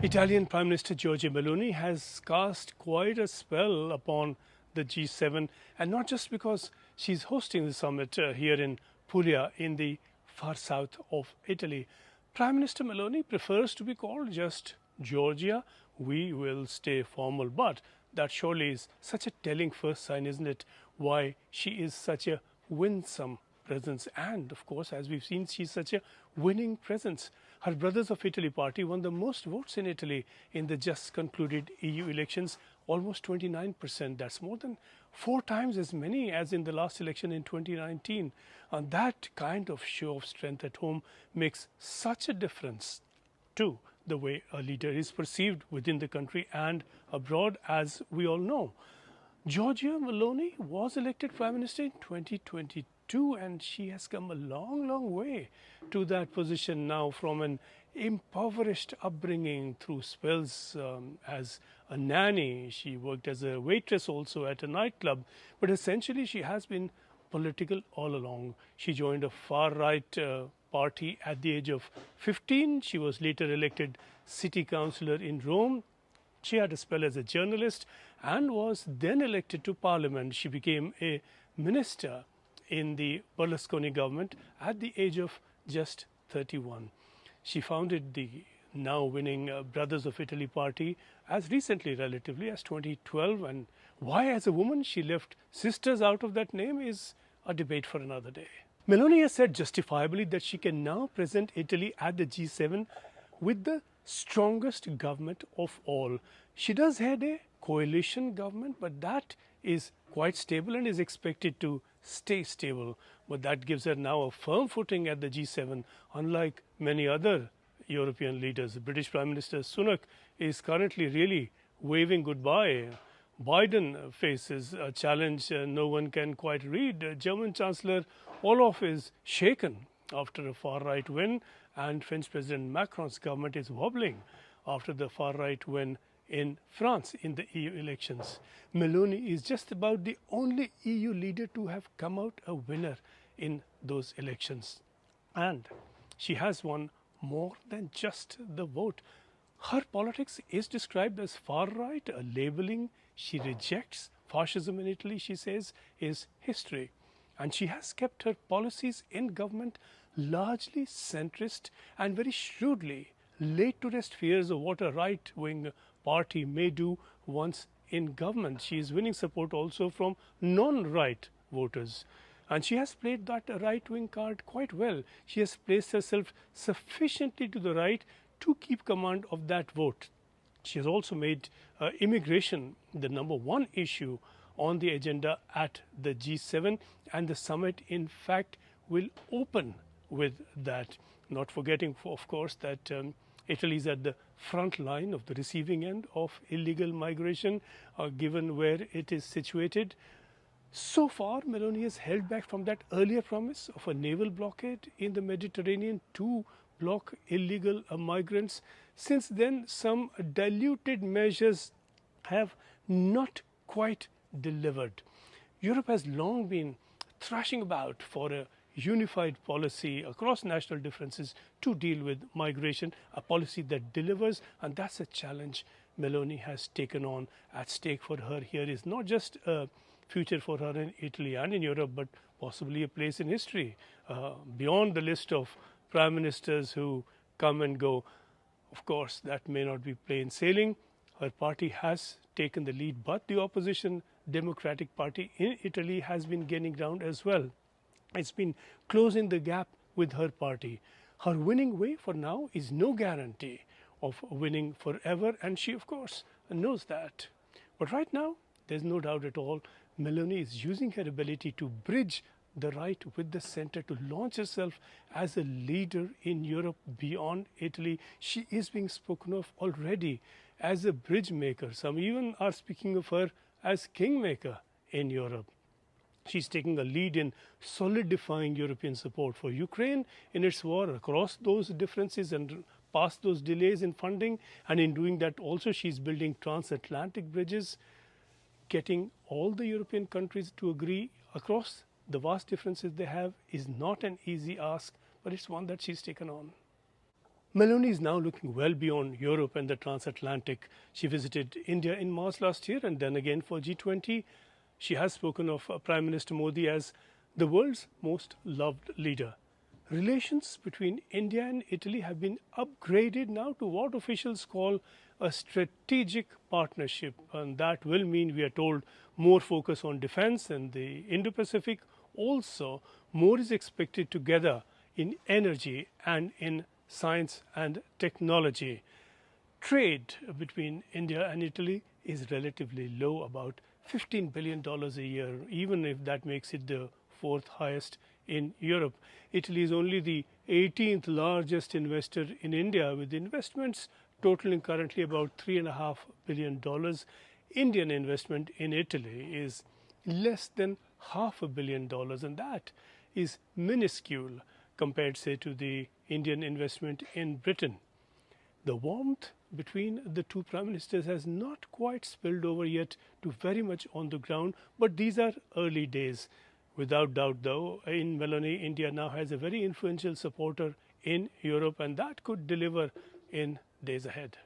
Italian Prime Minister Giorgia Meloni has cast quite a spell upon the G7, and not just because she's hosting the summit here in Puglia in the far south of Italy. Prime Minister Meloni prefers to be called just Georgia. We will stay formal, but that surely is such a telling first sign, isn't it? Why she is such a winsome presence, and of course, as we've seen, she's such a winning presence. Her Brothers of Italy party won the most votes in Italy in the just concluded EU elections, almost 29%. That's more than 4 times as many as in the last election in 2019. And that kind of show of strength at home makes such a difference to the way a leader is perceived within the country and abroad, as we all know. Giorgia Meloni was elected Prime Minister in 2022, and she has come a long way to that position now, from an impoverished upbringing through spells as a nanny. She worked as a waitress also at a nightclub, but essentially she has been political all along. She joined a far-right party at the age of 15. She was later elected city councillor in Rome. She had a spell as a journalist and was then elected to parliament. She became a minister in the Berlusconi government at the age of just 31. She founded the now winning Brothers of Italy party as recently relatively as 2012, and why as a woman she left sisters out of that name is a debate for another day. Meloni has said justifiably that she can now present Italy at the G7 with the strongest government of all. She does head a coalition government, but that is quite stable and is expected to stay stable. But that gives her now a firm footing at the G7, unlike many other European leaders. British Prime Minister Sunak is currently really waving goodbye. Biden faces a challenge no one can quite read. German Chancellor Olaf is shaken after a far-right win, and French President Macron's government is wobbling after the far-right win in France in the EU elections. Meloni is just about the only EU leader to have come out a winner in those elections. And she has won more than just the vote. Her politics is described as far-right, a labeling she rejects. Fascism in Italy, she says, is history. And she has kept her policies in government largely centrist and very shrewdly laid to rest fears of what a right-wing party may do once in government. She is winning support also from non-right voters. And she has played that right-wing card quite well. She has placed herself sufficiently to the right to keep command of that vote. She has also made immigration the #1 issue on the agenda at the G7, and the summit in fact will open with that. Not forgetting, of course, that Italy is at the front line of the receiving end of illegal migration, given where it is situated. So far, Meloni has held back from that earlier promise of a naval blockade in the Mediterranean to block illegal migrants. Since then, some diluted measures have not quite delivered. Europe has long been thrashing about for a unified policy across national differences to deal with migration, a policy that delivers, and that's a challenge Meloni has taken on. At stake for her here is not just a future for her in Italy and in Europe, but possibly a place in history, beyond the list of prime ministers who come and go. Of course, that may not be plain sailing. Her party has taken the lead, but the opposition Democratic Party in Italy has been gaining ground as well. It's been closing the gap with her party. Her winning way for now is no guarantee of winning forever, and she, of course, knows that. But right now, there's no doubt at all, Meloni is using her ability to bridge the right with the center to launch herself as a leader in Europe beyond Italy. She is being spoken of already as a bridge maker. Some even are speaking of her as kingmaker in Europe. She's taking a lead in solidifying European support for Ukraine in its war across those differences and past those delays in funding. And in doing that also, she's building transatlantic bridges, getting all the European countries to agree across the vast differences they have is not an easy ask, but it's one that she's taken on. Meloni is now looking well beyond Europe and the transatlantic. She visited India in March last year and then again for G20. She has spoken of Prime Minister Modi as the world's most loved leader. Relations between India and Italy have been upgraded now to what officials call a strategic partnership, and that will mean, we are told, more focus on defense and the Indo-Pacific. Also, more is expected together in energy and in science and technology. Trade between India and Italy is relatively low, about $15 billion a year, even if that makes it the fourth highest in Europe. Italy is only the 18th largest investor in India, with investments totaling currently about $3.5 billion. Indian investment in Italy is less than $500 million, and that is minuscule compared, say, to the Indian investment in Britain. The warmth between the two prime ministers has not quite spilled over yet to very much on the ground, but these are early days. Without doubt, though, in Meloni, India now has a very influential supporter in Europe, and that could deliver in days ahead.